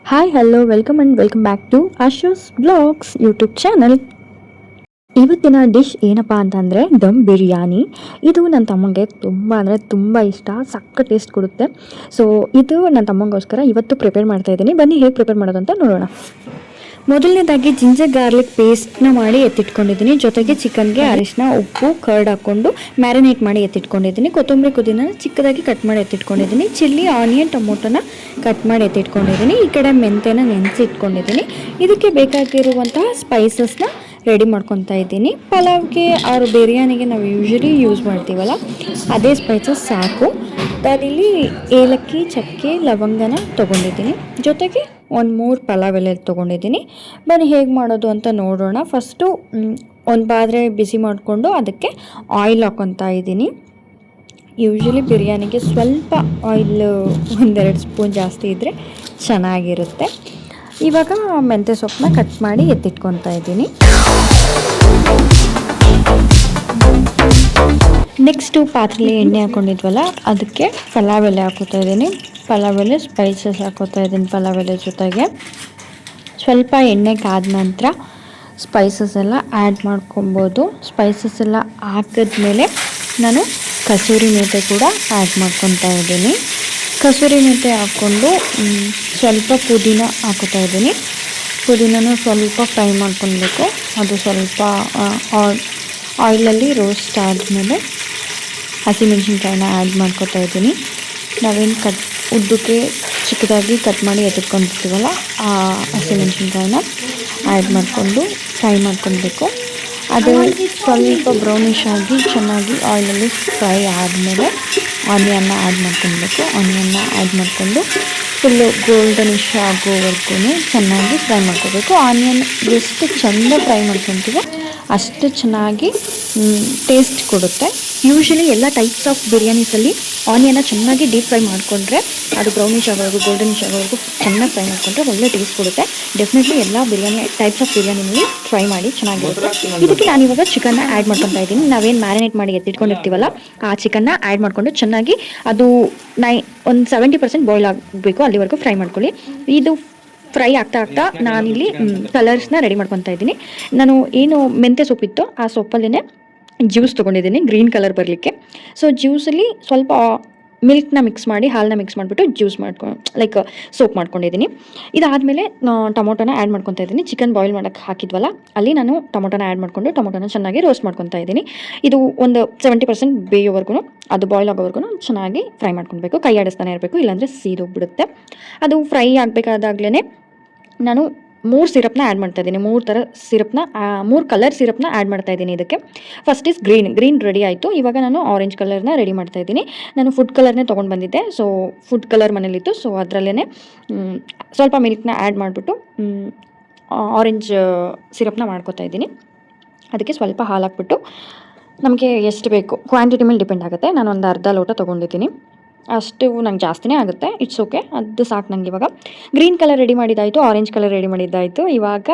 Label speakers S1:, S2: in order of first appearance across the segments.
S1: Hi hello welcome back to Ashu's blogs YouTube channel. ಇವತ್ತಿನ dish ಏನಪ್ಪ ಅಂತಂದರೆ ದಮ್ ಬಿರಿಯಾನಿ. ಇದು ನನ್ನ ತಮ್ಮಂಗೆ ತುಂಬ ಇಷ್ಟ, ಸಕ್ಕ ಟೇಸ್ಟ್ ಕೊಡುತ್ತೆ. ಸೊ ಇದು ನನ್ನ ತಮ್ಮಂಗೋಸ್ಕರ ಇವತ್ತು ಪ್ರಿಪೇರ್ ಮಾಡ್ತಾ ಇದ್ದೀನಿ. ಬನ್ನಿ ಹೇಗೆ ಪ್ರಿಪೇರ್ ಮಾಡೋದು ಅಂತ ನೋಡೋಣ. ಮೊದಲನೇದಾಗಿ ಜಿಂಜರ್ ಗಾರ್ಲಿಕ್ ಪೇಸ್ಟ್ನ ಮಾಡಿ ಎತ್ತಿಟ್ಕೊಂಡಿದ್ದೀನಿ. ಜೊತೆಗೆ ಚಿಕನ್ಗೆ ಅರಿಶಿನ, ಉಪ್ಪು, ಕರ್ಡ್ ಹಾಕ್ಕೊಂಡು ಮ್ಯಾರಿನೇಟ್ ಮಾಡಿ ಎತ್ತಿಟ್ಕೊಂಡಿದ್ದೀನಿ. ಕೊತ್ತಂಬರಿ ಪುದೀನ ಚಿಕ್ಕದಾಗಿ ಕಟ್ ಮಾಡಿ ಎತ್ತಿಟ್ಕೊಂಡಿದ್ದೀನಿ. ಚಿಲ್ಲಿ, ಆನಿಯನ್, ಟೊಮೊಟೊನ ಕಟ್ ಮಾಡಿ ಎತ್ತಿಟ್ಕೊಂಡಿದ್ದೀನಿ. ಈ ಕಡೆ ಮೆಂತೆನ ನೆನೆಸಿ ಇಟ್ಕೊಂಡಿದ್ದೀನಿ. ಇದಕ್ಕೆ ಬೇಕಾಗಿರುವಂತಹ ಸ್ಪೈಸಸ್ನ ರೆಡಿ ಮಾಡ್ಕೊತಾ ಇದ್ದೀನಿ. ಪಲಾವ್ಗೆ ಆರು ಬಿರಿಯಾನಿಗೆ ನಾವು ಯೂಶ್ವಲಿ ಯೂಸ್ ಮಾಡ್ತೀವಲ್ಲ, ಅದೇ ಸ್ಪೈಸಸ್ ಸಾಕು. ನಾನಿಲ್ಲಿ ಏಲಕ್ಕಿ, ಚಕ್ಕೆ, ಲವಂಗನ ತೊಗೊಂಡಿದ್ದೀನಿ. ಜೊತೆಗೆ ಒಂದು 3 ಪಲಾವ್ ಎಲೆ ತೊಗೊಂಡಿದ್ದೀನಿ. ಬನ್ನಿ ಹೇಗೆ ಮಾಡೋದು ಅಂತ ನೋಡೋಣ. ಫಸ್ಟು ಒಂದು ಪಾತ್ರೆ ಬಿಸಿ ಮಾಡಿಕೊಂಡು ಅದಕ್ಕೆ ಆಯಿಲ್ ಹಾಕ್ಕೊತಾ ಇದ್ದೀನಿ. ಯೂಶ್ವಲಿ ಬಿರಿಯಾನಿಗೆ ಸ್ವಲ್ಪ ಆಯಿಲ್ 1-2 ಸ್ಪೂನ್ ಜಾಸ್ತಿ ಇದ್ದರೆ ಚೆನ್ನಾಗಿರುತ್ತೆ. ಇವಾಗ ಮೆಂತ್ಯ ಸೊಪ್ಪನ್ನ ಕಟ್ ಮಾಡಿ ಎತ್ತಿಟ್ಕೊತಾ ಇದ್ದೀನಿ. ನೆಕ್ಸ್ಟು ಪಾತ್ರೆಲಿ ಎಣ್ಣೆ ಹಾಕ್ಕೊಂಡಿದ್ವಲ್ಲ, ಅದಕ್ಕೆ ಪಲಾವ್ ಎಲೆ ಹಾಕೋತಾ ಇದ್ದೀನಿ. ಪಲಾವ್ ಎಲೆ ಸ್ಪೈಸಸ್ ಹಾಕೋತಾ ಇದ್ದೀನಿ. ಪಲಾವ್ ಎಲೆ ಜೊತೆಗೆ ಸ್ವಲ್ಪ ಎಣ್ಣೆ ಕಾದ ನಂತರ ಸ್ಪೈಸಸ್ ಎಲ್ಲ ಆ್ಯಡ್ ಮಾಡ್ಕೊಬೋದು. ಸ್ಪೈಸಸ್ ಎಲ್ಲ ಹಾಕಿದ್ಮೇಲೆ ನಾನು ಕಸೂರಿ ಮೇಥಿ ಕೂಡ ಆ್ಯಡ್ ಮಾಡ್ಕೊತಾ ಇದ್ದೀನಿ. ಕಸೂರಿ ಮೇಥಿ ಹಾಕ್ಕೊಂಡು ಸ್ವಲ್ಪ ಪುದೀನ ಹಾಕೋತಾ ಇದ್ದೀನಿ. ಪುದೀನೂ ಸ್ವಲ್ಪ ಫ್ರೈ ಮಾಡ್ಕೊಳ್ಬೇಕು. ಅದು ಸ್ವಲ್ಪ ಆಯಿಲಲ್ಲಿ ರೋಸ್ಟ್ ಆದಮೇಲೆ ಹಸಿಮೆಣ್ಸಿನ್ಕಾಯಿನ ಆ್ಯಡ್ ಮಾಡ್ಕೊತಾ ಇದ್ದೀನಿ. ನಾವೇನು ಉದ್ದಕ್ಕೆ ಚಿಕ್ಕದಾಗಿ ಕಟ್ ಮಾಡಿ ಎತ್ತಿಟ್ಕೊಂಡಿರ್ತೀವಲ್ಲ, ಆ ಹಸಿಮೆಣ್ಸಿನ್ಕಾಯಿನ ಆ್ಯಡ್ ಮಾಡಿಕೊಂಡು ಫ್ರೈ ಮಾಡ್ಕೊಳ್ಬೇಕು. ಅದು ಸ್ವಲ್ಪ ಬ್ರೌನಿಷ್ ಆಗಿ ಚೆನ್ನಾಗಿ ಆಯಿಲಲ್ಲಿ ಫ್ರೈ ಆದಮೇಲೆ ಆನಿಯನ್ನ ಆ್ಯಡ್ ಮಾಡ್ಕೊಳ್ಬೇಕು. ಆನಿಯನ್ನ ಆ್ಯಡ್ ಮಾಡಿಕೊಂಡು ಫುಲ್ಲು ಗೋಲ್ಡನಿಶ್ ಆಗೋವರೆಗೂ ಚೆನ್ನಾಗಿ ಫ್ರೈ ಮಾಡ್ಕೋಬೇಕು. ಆನಿಯನ್ ಎಷ್ಟು ಚೆಂದ ಫ್ರೈ ಮಾಡ್ಕೊತೀವೋ ಅಷ್ಟು ಚೆನ್ನಾಗಿ ಟೇಸ್ಟ್ ಕೊಡುತ್ತೆ. ಯೂಶ್ವಲಿ ಎಲ್ಲ ಟೈಪ್ಸ್ ಆಫ್ ಬಿರಿಯಾನೀಸಲ್ಲಿ ಆನಿಯನ್ನ ಚೆನ್ನಾಗಿ ಡೀಪ್ ಫ್ರೈ ಮಾಡಿಕೊಂಡ್ರೆ, ಅದು ಬ್ರೌನಿಶ್ ಆಗೋವರೆಗೂ, ಗೋಲ್ಡನಿಶ್ ಆಗೋವರೆಗೂ ಚೆನ್ನಾಗಿ ಫ್ರೈ ಮಾಡಿಕೊಂಡ್ರೆ ಒಳ್ಳೆ ಟೇಸ್ಟ್ ಕೊಡುತ್ತೆ. ಡೆಫಿನೆಟ್ಲಿ ಎಲ್ಲ ಟೈಪ್ಸ್ ಆಫ್ ಬಿರಿಯಾನಿನಲ್ಲಿ ಫ್ರೈ ಮಾಡಿ ಚೆನ್ನಾಗಿರುತ್ತೆ. ಇದಕ್ಕೆ ನಾನಿವಾಗ ಚಿಕನ್ನ ಆ್ಯಡ್ ಮಾಡ್ಕೊತಾ ಇದ್ದೀನಿ. ನಾವೇನು ಮ್ಯಾರಿನೇಟ್ ಮಾಡಿ ಎತ್ತಿಟ್ಕೊಂಡಿರ್ತೀವಲ್ಲ, ಆ ಚಿಕನ್ನ ಆ್ಯಡ್ ಮಾಡಿಕೊಂಡು ಚೆನ್ನಾಗಿ ಅದು ಒಂದು 70% ಬಾಯ್ಲ್ ಆಗಬೇಕು, ಅಲ್ಲಿವರೆಗೂ ಫ್ರೈ ಮಾಡ್ಕೊಳ್ಳಿ. ಇದು ಫ್ರೈ ಆಗ್ತಾ ನಾನಿಲ್ಲಿ ಕಲರ್ಸ್ನ ರೆಡಿ ಮಾಡ್ಕೊತಾ ಇದ್ದೀನಿ. ನಾನು ಏನು ಮೆಂತ್ಯ ಸೊಪ್ಪಿತ್ತು, ಆ ಸೊಪ್ಪಲ್ಲೇ ಜ್ಯೂಸ್ ತೊಗೊಂಡಿದ್ದೀನಿ ಗ್ರೀನ್ ಕಲರ್ ಬರಲಿಕ್ಕೆ. ಸೊ ಜ್ಯೂಸಲ್ಲಿ ಸ್ವಲ್ಪ ಮಿಲ್ಕ್ನ ಮಿಕ್ಸ್ ಮಾಡಿ, ಹಾಲನ್ನ ಮಿಕ್ಸ್ ಮಾಡಿಬಿಟ್ಟು ಜ್ಯೂಸ್ ಸೋಪ್ ಮಾಡ್ಕೊಂಡಿದ್ದೀನಿ. ಇದಾದಮೇಲೆ ಟೊಮೊಟೊನ ಆ್ಯಡ್ ಮಾಡ್ಕೊತಾ ಇದ್ದೀನಿ. ಚಿಕನ್ ಬಾಯ್ಲ್ ಮಾಡೋಕ್ಕೆ ಹಾಕಿದ್ವಲ್ಲ, ಅಲ್ಲಿ ನಾನು ಟೊಮೊಟೊನ ಆ್ಯಡ್ ಮಾಡಿಕೊಂಡು ಟೊಮೊಟೊನ ಚೆನ್ನಾಗಿ ರೋಸ್ಟ್ ಮಾಡ್ಕೊತಾ ಇದ್ದೀನಿ. ಇದು ಒಂದು 70% ಬೇಯೋವರೆಗೂ, ಅದು ಬಾಯ್ಲ್ ಆಗೋವರೆಗೂ ಚೆನ್ನಾಗಿ ಫ್ರೈ ಮಾಡ್ಕೊಳ್ಬೇಕು. ಕೈ ಆಡಿಸ್ತಾನೆ ಇರಬೇಕು, ಇಲ್ಲಾಂದರೆ ಸೀದೋಗ್ಬಿಡುತ್ತೆ. ಅದು ಫ್ರೈ ಆಗಬೇಕಾದಾಗಲೇ ನಾನು 3 ಸಿರಪ್ನ ಆ್ಯಡ್ ಮಾಡ್ತಾ ಇದ್ದೀನಿ. 3 ಕಲರ್ ಸಿರಪ್ನ ಆ್ಯಡ್ ಮಾಡ್ತಾ ಇದ್ದೀನಿ. ಇದಕ್ಕೆ ಫಸ್ಟ್ ಇಸ್ ಗ್ರೀನ್ ರೆಡಿ ಆಯಿತು. ಇವಾಗ ನಾನು ಆರೆಂಜ್ ಕಲರ್ನ ರೆಡಿ ಮಾಡ್ತಾ ಇದ್ದೀನಿ. ನಾನು ಫುಡ್ ಕಲರ್ನೇ ತೊಗೊಂಡು ಬಂದಿದ್ದೆ. ಸೊ ಫುಡ್ ಕಲರ್ ಮನೇಲಿತ್ತು. ಸೊ ಅದರಲ್ಲೇ ಸ್ವಲ್ಪ ಮಿಲ್ಕ್ನ ಆ್ಯಡ್ ಮಾಡಿಬಿಟ್ಟು ಆರೆಂಜ್ ಸಿರಪ್ನ ಮಾಡ್ಕೊತಾ ಇದ್ದೀನಿ. ಅದಕ್ಕೆ ಸ್ವಲ್ಪ ಹಾಲು ಹಾಕ್ಬಿಟ್ಟು, ನಮಗೆ ಎಷ್ಟು ಬೇಕು ಕ್ವಾಂಟಿಟಿ ಮೇಲೆ ಡಿಪೆಂಡ್ ಆಗುತ್ತೆ. ನಾನು ಒಂದು ಅರ್ಧ ಲೋಟ ತೊಗೊಂಡಿದ್ದೀನಿ. ಅಷ್ಟು ನಂಗೆ ಜಾಸ್ತಿನೇ ಆಗುತ್ತೆ. ಇಟ್ಸ್ ಓಕೆ, ಅದು ಸಾಕು ನಂಗೆ. ಇವಾಗ ಗ್ರೀನ್ ಕಲರ್ ರೆಡಿ ಮಾಡಿದ್ದಾಯಿತು, ಆರೆಂಜ್ ಕಲರ್ ರೆಡಿ ಮಾಡಿದ್ದಾಯಿತು. ಇವಾಗ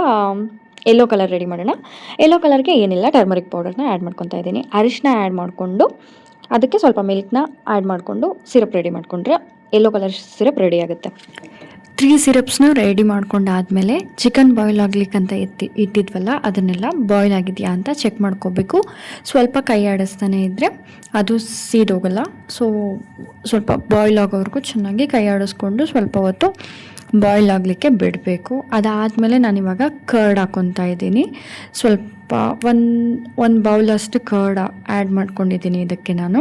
S1: ಯೆಲ್ಲೋ ಕಲರ್ ರೆಡಿ ಮಾಡೋಣ. ಯೆಲ್ಲೋ ಕಲರ್ಗೆ ಏನಿಲ್ಲ, ಟರ್ಮರಿಕ್ ಪೌಡರ್ನ ಆ್ಯಡ್ ಮಾಡ್ಕೊತಾ ಇದ್ದೀನಿ. ಅರಿಶಿನ ಆ್ಯಡ್ ಮಾಡಿಕೊಂಡು ಅದಕ್ಕೆ ಸ್ವಲ್ಪ ಮಿಲ್ಕ್ನ ಆ್ಯಡ್ ಮಾಡಿಕೊಂಡು ಸಿರಪ್ ರೆಡಿ ಮಾಡಿಕೊಂಡ್ರೆ ಯೆಲ್ಲೋ ಕಲರ್ ಸಿರಪ್ ರೆಡಿ ಆಗುತ್ತೆ. 3 ಸಿರಪ್ಸ್ನ ರೆಡಿ ಮಾಡ್ಕೊಂಡಾದಮೇಲೆ ಚಿಕನ್ ಬಾಯ್ಲ್ ಆಗ್ಲಿಕ್ಕಂತ ಇಟ್ಟಿದ್ವಲ್ಲ, ಅದನ್ನೆಲ್ಲ ಬಾಯ್ಲ್ ಆಗಿದೆಯಾ ಅಂತ ಚೆಕ್ ಮಾಡ್ಕೋಬೇಕು. ಸ್ವಲ್ಪ ಕೈ ಆಡಿಸ್ತಾನೆ ಇದ್ದರೆ ಅದು ಸೀದೋಗಲ್ಲ. ಸೊ ಸ್ವಲ್ಪ ಬಾಯ್ಲ್ ಆಗೋವರೆಗೂ ಚೆನ್ನಾಗಿ ಕೈ ಆಡಿಸ್ಕೊಂಡು ಸ್ವಲ್ಪ ಹೊತ್ತು ಬಾಯ್ಲ್ ಆಗಲಿಕ್ಕೆ ಬಿಡಬೇಕು. ಅದಾದಮೇಲೆ ನಾನಿವಾಗ ಕರ್ಡ್ ಹಾಕ್ಕೊತಾ ಇದ್ದೀನಿ. ಸ್ವಲ್ಪ ಒಂದು ಬೌಲಷ್ಟು ಕರ್ಡ್ ಆ್ಯಡ್ ಮಾಡ್ಕೊಂಡಿದ್ದೀನಿ ಇದಕ್ಕೆ ನಾನು.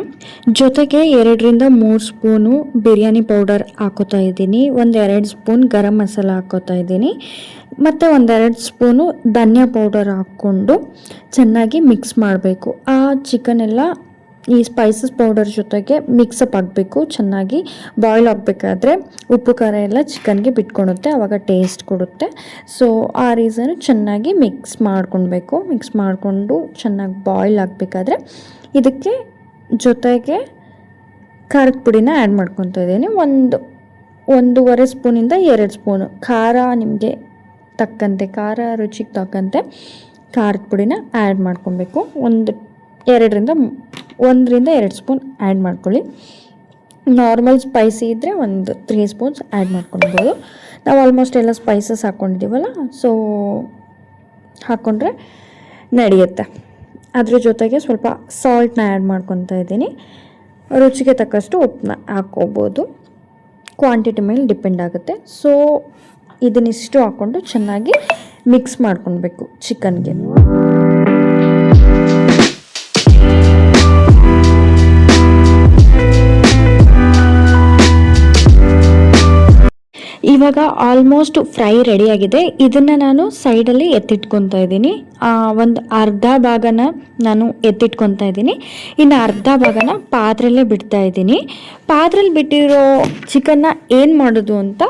S1: ಜೊತೆಗೆ 2-3 ಸ್ಪೂನು ಬಿರಿಯಾನಿ ಪೌಡರ್ ಹಾಕೋತಾ ಇದ್ದೀನಿ. 1-2 ಸ್ಪೂನ್ ಗರಂ ಮಸಾಲ ಹಾಕೋತಾ ಇದ್ದೀನಿ. ಮತ್ತು 1-2 ಸ್ಪೂನು ಧನಿಯಾ ಪೌಡರ್ ಹಾಕ್ಕೊಂಡು ಚೆನ್ನಾಗಿ ಮಿಕ್ಸ್ ಮಾಡಬೇಕು. ಆ ಚಿಕನ್ ಎಲ್ಲ ಈ ಸ್ಪೈಸಸ್ ಪೌಡರ್ ಜೊತೆಗೆ ಮಿಕ್ಸಪ್ ಆಗಬೇಕು. ಚೆನ್ನಾಗಿ ಬಾಯ್ಲ್ ಆಗಬೇಕಾದ್ರೆ ಉಪ್ಪು ಖಾರ ಎಲ್ಲ ಚಿಕನ್ಗೆ ಬಿಟ್ಕೊಳುತ್ತೆ, ಆವಾಗ ಟೇಸ್ಟ್ ಕೊಡುತ್ತೆ. ಸೊ ಆ ರೀಸನು ಚೆನ್ನಾಗಿ ಮಿಕ್ಸ್ ಮಾಡ್ಕೊಳ್ಬೇಕು. ಮಿಕ್ಸ್ ಮಾಡಿಕೊಂಡು ಚೆನ್ನಾಗಿ ಬಾಯ್ಲ್ ಆಗಬೇಕಾದ್ರೆ ಇದಕ್ಕೆ ಜೊತೆಗೆ ಖಾರದ ಪುಡಿನ ಆ್ಯಡ್ ಮಾಡ್ಕೊತಾ ಇದ್ದೀನಿ. 1.5 ಸ್ಪೂನಿಂದ 2 ಸ್ಪೂನು ಖಾರ, ನಿಮಗೆ ತಕ್ಕಂತೆ ಖಾರ, ರುಚಿಗೆ ತಕ್ಕಂತೆ ಖಾರದ ಪುಡಿನ ಆ್ಯಡ್ ಮಾಡ್ಕೊಬೇಕು. 1-2 ಸ್ಪೂನ್ ಆ್ಯಡ್ ಮಾಡ್ಕೊಳ್ಳಿ. ನಾರ್ಮಲ್ ಸ್ಪೈಸಿ ಇದ್ದರೆ ಒಂದು 3 ಸ್ಪೂನ್ಸ್ ಆ್ಯಡ್ ಮಾಡ್ಕೊಳ್ಬೋದು. ನಾವು ಆಲ್ಮೋಸ್ಟ್ ಎಲ್ಲ ಸ್ಪೈಸಸ್ ಹಾಕ್ಕೊಂಡಿದ್ದೀವಲ್ಲ, ಸೊ ಹಾಕ್ಕೊಂಡ್ರೆ ನಡೆಯುತ್ತೆ. ಅದ್ರ ಜೊತೆಗೆ ಸ್ವಲ್ಪ ಸಾಲ್ಟ್ನ ಆ್ಯಡ್ ಮಾಡ್ಕೊತಾ ಇದ್ದೀನಿ. ರುಚಿಗೆ ತಕ್ಕಷ್ಟು ಉಪ್ಪನ್ನ ಹಾಕ್ಕೋಬೋದು, ಕ್ವಾಂಟಿಟಿ ಮೇಲೆ ಡಿಪೆಂಡ್ ಆಗುತ್ತೆ. ಸೊ ಇದನ್ನಿಷ್ಟು ಹಾಕ್ಕೊಂಡು ಚೆನ್ನಾಗಿ ಮಿಕ್ಸ್ ಮಾಡ್ಕೊಳ್ಬೇಕು ಚಿಕನ್ಗೆ. ಇವಾಗ ಆಲ್ಮೋಸ್ಟ್ ಫ್ರೈ ರೆಡಿಯಾಗಿದೆ. ಇದನ್ನು ನಾನು ಸೈಡಲ್ಲಿ ಎತ್ತಿಟ್ಕೊತಾ ಇದ್ದೀನಿ. ಒಂದು ಅರ್ಧ ಭಾಗನ ನಾನು ಎತ್ತಿಟ್ಕೊತಾ ಇದ್ದೀನಿ, ಇನ್ನು ಅರ್ಧ ಭಾಗನ ಪಾತ್ರೆಯಲ್ಲೇ ಬಿಡ್ತಾ ಇದ್ದೀನಿ. ಪಾತ್ರೆಯಲ್ಲಿ ಬಿಟ್ಟಿರೋ ಚಿಕನ್ನ ಏನು ಮಾಡೋದು ಅಂತ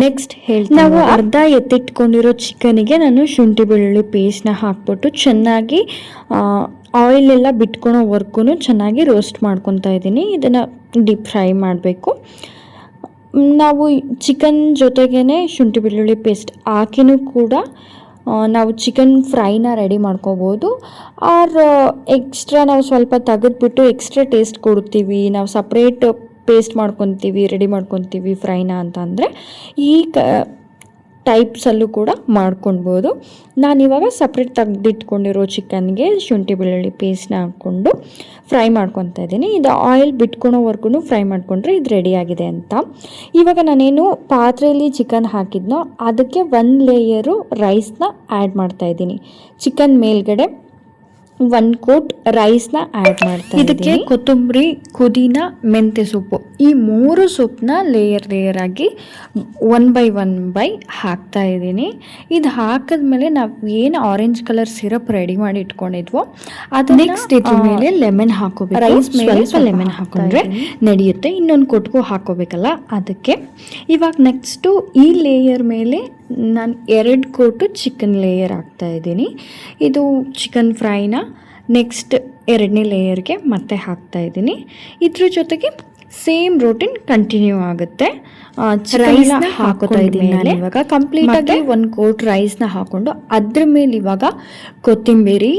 S1: ನೆಕ್ಸ್ಟ್ ಹೇಳ್ತೀನಿ. ನಾವು ಅರ್ಧ ಎತ್ತಿಟ್ಕೊಂಡಿರೋ ಚಿಕನಿಗೆ ನಾನು ಶುಂಠಿ ಬೆಳ್ಳುಳ್ಳಿ ಪೇಸ್ಟ್ನ ಹಾಕ್ಬಿಟ್ಟು ಚೆನ್ನಾಗಿ ಆಯಿಲ್ ಎಲ್ಲ ಬಿಟ್ಕೊಳೋವರೆಗೂ ಚೆನ್ನಾಗಿ ರೋಸ್ಟ್ ಮಾಡ್ಕೊತಾ ಇದ್ದೀನಿ. ಇದನ್ನು ಡೀಪ್ ಫ್ರೈ ಮಾಡಬೇಕು. ನಾವು ಚಿಕನ್ ಜೊತೆಗೇ ಶುಂಠಿ ಬೆಳ್ಳುಳ್ಳಿ ಪೇಸ್ಟ್ ಹಾಕಿನೂ ಕೂಡ ನಾವು ಚಿಕನ್ ಫ್ರೈನ ರೆಡಿ ಮಾಡ್ಕೋಬೋದು. ಆರ್ ಎಕ್ಸ್ಟ್ರಾ ನಾವು ಸ್ವಲ್ಪ ತೆಗೆದ್ಬಿಟ್ಟು ಎಕ್ಸ್ಟ್ರಾ ಟೇಸ್ಟ್ ಕೊಡ್ತೀವಿ, ನಾವು ಸಪ್ರೇಟ್ ಪೇಸ್ಟ್ ಮಾಡ್ಕೊತೀವಿ, ರೆಡಿ ಮಾಡ್ಕೊತೀವಿ ಫ್ರೈನ ಅಂತ ಅಂದರೆ ಈ ಟೈಪ್ಸಲ್ಲೂ ಕೂಡ ಮಾಡ್ಕೊಳ್ಬೋದು. ನಾನಿವಾಗ ಸಪ್ರೇಟ್ ತೆಗೆದಿಟ್ಕೊಂಡಿರೋ ಚಿಕನ್ಗೆ ಶುಂಠಿ ಬೆಳ್ಳುಳ್ಳಿ ಪೇಸ್ಟ್ನ ಹಾಕ್ಕೊಂಡು ಫ್ರೈ ಮಾಡ್ಕೊತಾ ಇದ್ದೀನಿ. ಇದು ಆಯಿಲ್ ಬಿಟ್ಕೊಳೋವರೆಗೂ ಫ್ರೈ ಮಾಡಿಕೊಂಡ್ರೆ ಇದು ರೆಡಿಯಾಗಿದೆ ಅಂತ. ಇವಾಗ ನಾನೇನು ಪಾತ್ರೆಯಲ್ಲಿ ಚಿಕನ್ ಹಾಕಿದ್ನೋ ಅದಕ್ಕೆ 1 ಲೇಯರು ರೈಸ್ನ ಆ್ಯಡ್ ಮಾಡ್ತಾಯಿದ್ದೀನಿ. ಚಿಕನ್ ಮೇಲ್ಗಡೆ 1 ಕೋಟ್ ರೈಸ್ನ ಆ್ಯಡ್ ಮಾಡ್ತಾ ಇದಕ್ಕೆ ಕೊತ್ತಂಬರಿ, ಪುದೀನ, ಮೆಂತ್ಯ ಸೊಪ್ಪು ಈ 3 ಸೊಪ್ಪನ್ನ ಲೇಯರ್ ಆಗಿ 1 ಬೈ ಹಾಕ್ತಾ ಇದ್ದೀನಿ. ಇದು ಹಾಕಿದ್ಮೇಲೆ ನಾವು ಏನು ಆರೆಂಜ್ ಕಲರ್ ಸಿರಪ್ ರೆಡಿ ಮಾಡಿ ಇಟ್ಕೊಂಡಿದ್ವೋ ಅದು ನೆಕ್ಸ್ಟ್ ಇದ್ರ ಮೇಲೆ ಲೆಮನ್ ಹಾಕೋಬೇಕು. ರೈಸ್ ಮೇಲೆ ಲೆಮನ್ ಹಾಕೊಂಡ್ರೆ ನಡೆಯುತ್ತೆ. ಇನ್ನೊಂದು ಕೊಟ್ಗೂ ಹಾಕೋಬೇಕಲ್ಲ ಅದಕ್ಕೆ. ಇವಾಗ ನೆಕ್ಸ್ಟು ಈ ಲೇಯರ್ ಮೇಲೆ ನಾನು 2 ಕೋಟು ಚಿಕನ್ ಲೇಯರ್ ಹಾಕ್ತಾ ಇದ್ದೀನಿ. ಇದು ಚಿಕನ್ ಫ್ರೈನ ನೆಕ್ಸ್ಟ್ 2ನೇ ಲೇಯರ್ಗೆ ಮತ್ತೆ ಹಾಕ್ತಾ ಇದ್ದೀನಿ. ಇದ್ರ ಜೊತೆಗೆ ಸೇಮ್ ರೋಟೀನ್ ಕಂಟಿನ್ಯೂ ಆಗುತ್ತೆ. ರೈಸ್ನ ಹಾಕೋತಾ ಇದ್ದೀನಿ ಇವಾಗ ಕಂಪ್ಲೀಟಾಗಿ 1 ಕೋಟ್ ರೈಸ್ನ ಹಾಕ್ಕೊಂಡು ಅದ್ರ ಮೇಲೆ ಇವಾಗ ಕೊತ್ತಂಬರಿ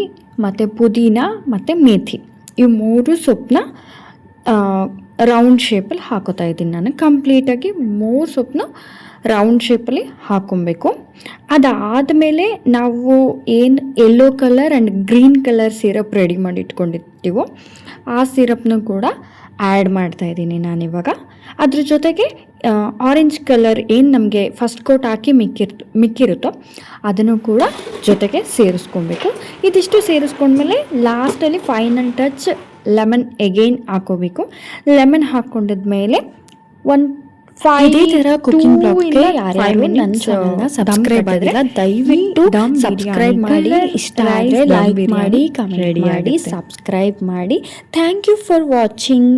S1: ಮತ್ತು ಪುದೀನ ಮತ್ತು ಮೇಥಿ ಈ 3 ಸೊಪ್ಪನ್ನ ರೌಂಡ್ ಶೇಪಲ್ಲಿ ಹಾಕೋತಾ ಇದ್ದೀನಿ. ನಾನು ಕಂಪ್ಲೀಟಾಗಿ 3 ಸೊಪ್ಪನ್ನ ರೌಂಡ್ ಶೇಪಲ್ಲಿ ಹಾಕೊಬೇಕು. ಅದಾದಮೇಲೆ ನಾವು ಏನು yellow colour and green colour syrup ready ಮಾಡಿ ಇಟ್ಕೊಂಡಿರ್ತೀವೋ ಆ ಸಿರಪ್ನು ಕೂಡ ಆ್ಯಡ್ ಮಾಡ್ತಾಯಿದ್ದೀನಿ ನಾನಿವಾಗ. ಅದ್ರ ಜೊತೆಗೆ ಆರೆಂಜ್ ಕಲರ್ ಏನು ನಮಗೆ ಫಸ್ಟ್ ಕೋಟ್ ಹಾಕಿ ಮಿಕ್ಕಿರುತ್ತೋ ಅದನ್ನು ಕೂಡ ಜೊತೆಗೆ ಸೇರಿಸ್ಕೊಬೇಕು. ಇದಿಷ್ಟು ಸೇರಿಸ್ಕೊಂಡ್ಮೇಲೆ ಲಾಸ್ಟಲ್ಲಿ ಫೈನಲ್ ಟಚ್ ಲೆಮನ್ ಎಗೈನ್ ಹಾಕೋಬೇಕು. ಲೆಮನ್ ಹಾಕ್ಕೊಂಡಿದ್ಮೇಲೆ ಇದೇ ಥರ ಕುಕಿಂಗ್ ಬ್ಲಾಗ್ಗೆ ಯಾರ್ಯಾರು ನನ್ನ ಚಾನಲ್ನ ಸಬ್ಸ್ಕ್ರೈಬ್ ಆಗಿಲ್ಲ ದಯವಿಟ್ಟು ಸಬ್ಸ್ಕ್ರೈಬ್ ಮಾಡಿ, ಇಷ್ಟ ಆದರೆ ಲೈಕ್ ಮಾಡಿ, ಕಮೆಂಟ್ ಮಾಡಿ, ಸಬ್ಸ್ಕ್ರೈಬ್ ಮಾಡಿ. Thank you for watching.